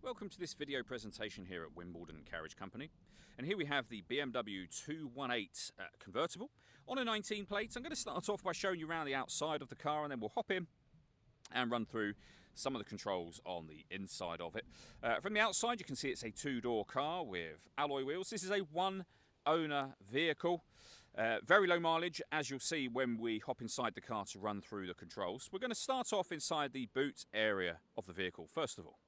Welcome to this video presentation here at Wimbledon Carriage Company. And here we have the BMW 218 convertible on a 19 plate. I'm going to start off by showing you around the outside of the car, and then we'll hop in and run through some of the controls on the inside of it. From the outside you can see it's a two-door car with alloy wheels. This is a one-owner vehicle. Very low mileage, as you'll see when we hop inside the car to run through the controls. We're going to start off inside the boot area of the vehicle first of all.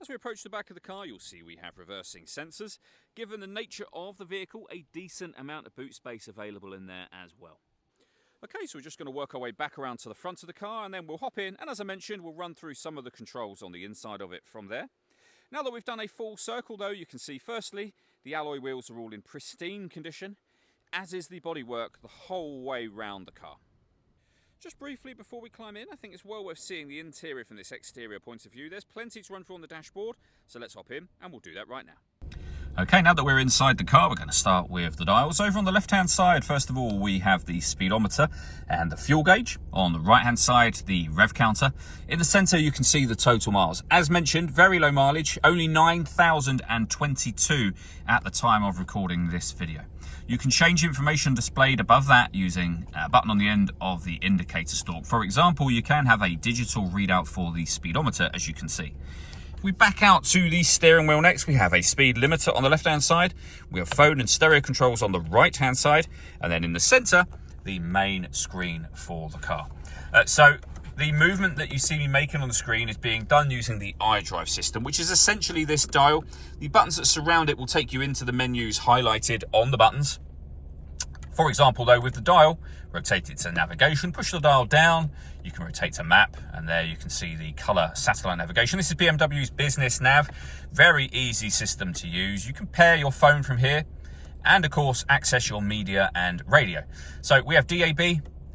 As we approach the back of the car, you'll see we have reversing sensors. Given the nature of the vehicle, a decent amount of boot space available in there as well. Okay, so we're just going to work our way back around to the front of the car, and then we'll hop in, and as I mentioned, we'll run through some of the controls on the inside of it from there. Now that we've done a full circle though, you can see firstly, the alloy wheels are all in pristine condition, as is the bodywork the whole way round the car. Just briefly before we climb in, I think it's well worth seeing the interior from this exterior point of view. There's plenty to run through on the dashboard, so let's hop in and we'll do that right now. Okay, now that we're inside the car, we're going to start with the dials. Over on the left-hand side, first of all, we have the speedometer and the fuel gauge. On the right-hand side, the rev counter. In the centre, you can see the total miles. As mentioned, very low mileage, only 9,022 at the time of recording this video. You can change information displayed above that using a button on the end of the indicator stalk. For example, you can have a digital readout for the speedometer, as you can see. We back out to the steering wheel next. We have a speed limiter on the left hand side. We have phone and stereo controls on the right hand side. And then in the center, the main screen for the car. So the movement that you see me making on the screen is being done using the iDrive system, which is essentially this dial. The buttons that surround it will take you into the menus highlighted on the buttons. For example, though, with the dial, rotate it to navigation, push the dial down, you can rotate to map, and there you can see the color satellite navigation. This is BMW's business nav. Very easy system to use. You can pair your phone from here and, of course, access your media and radio. So we have DAB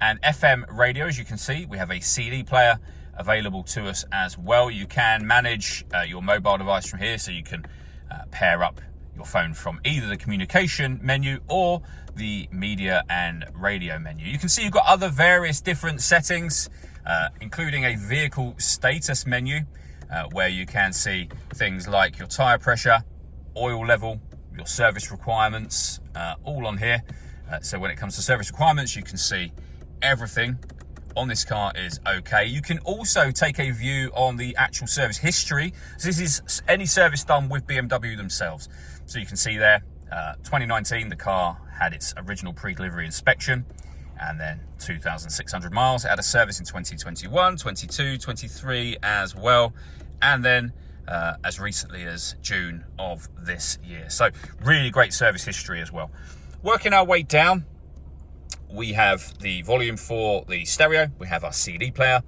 and FM radio, as you can see. We have a CD player available to us as well. You can manage your mobile device from here, so you can pair up your phone from either the communication menu or the media and radio menu. You can see you've got other various different settings, including a vehicle status menu, where you can see things like your tire pressure, oil level, your service requirements, all on here. So when it comes to service requirements, you can see everything on this car is okay. You can also take a view on the actual service history. So this is any service done with BMW themselves. So you can see there, 2019, the car had its original pre-delivery inspection, and then 2,600 miles. It had a service in 2021, 22, 23 as well, and then as recently as June of this year. So really great service history as well. Working our way down, we have the volume for the stereo, we have our CD player,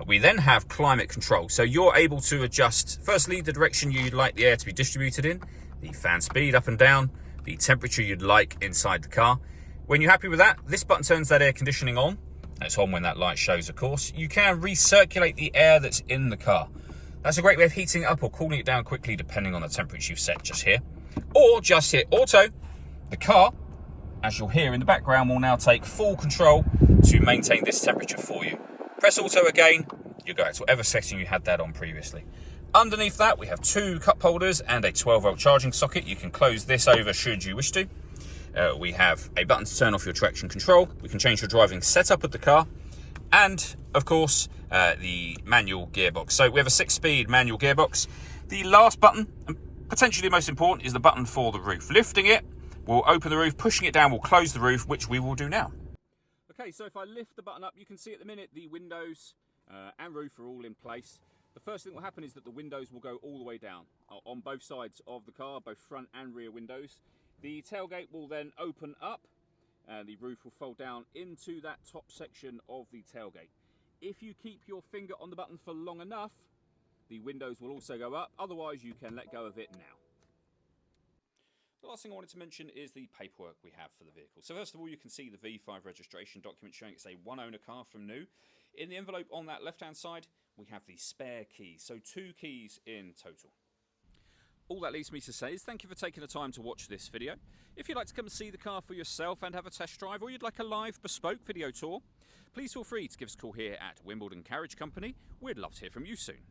we then have climate control. So you're able to adjust, firstly, the direction you'd like the air to be distributed in, the fan speed up and down, the temperature you'd like inside the car. When you're happy with that, this button turns that air conditioning on. It's on when that light shows, of course. You can recirculate the air that's in the car. That's a great way of heating it up or cooling it down quickly, depending on the temperature you've set just here. Or just hit auto. The car, as you'll hear in the background, will now take full control to maintain this temperature for you. Press auto again, you'll go back to whatever setting you had that on previously. Underneath that, we have two cup holders and a 12-volt charging socket. You can close this over should you wish to. We have a button to turn off your traction control. We can change your driving setup of the car. And, of course, the manual gearbox. So we have a 6-speed manual gearbox. The last button, and potentially the most important, is the button for the roof. Lifting it will open the roof, pushing it down will close the roof, which we will do now. Okay, so if I lift the button up, you can see at the minute the windows and roof are all in place. The first thing that will happen is that the windows will go all the way down on both sides of the car, both front and rear windows. The tailgate will then open up and the roof will fold down into that top section of the tailgate. If you keep your finger on the button for long enough, the windows will also go up. Otherwise, you can let go of it now. The last thing I wanted to mention is the paperwork we have for the vehicle. So first of all, you can see the V5 registration document showing it's a one-owner car from new. In the envelope on that left-hand side, we have the spare keys, so 2 keys in total. All that leaves me to say is thank you for taking the time to watch this video. If you'd like to come and see the car for yourself and have a test drive, or you'd like a live bespoke video tour, please feel free to give us a call here at Wimbledon Carriage Company. We'd love to hear from you soon.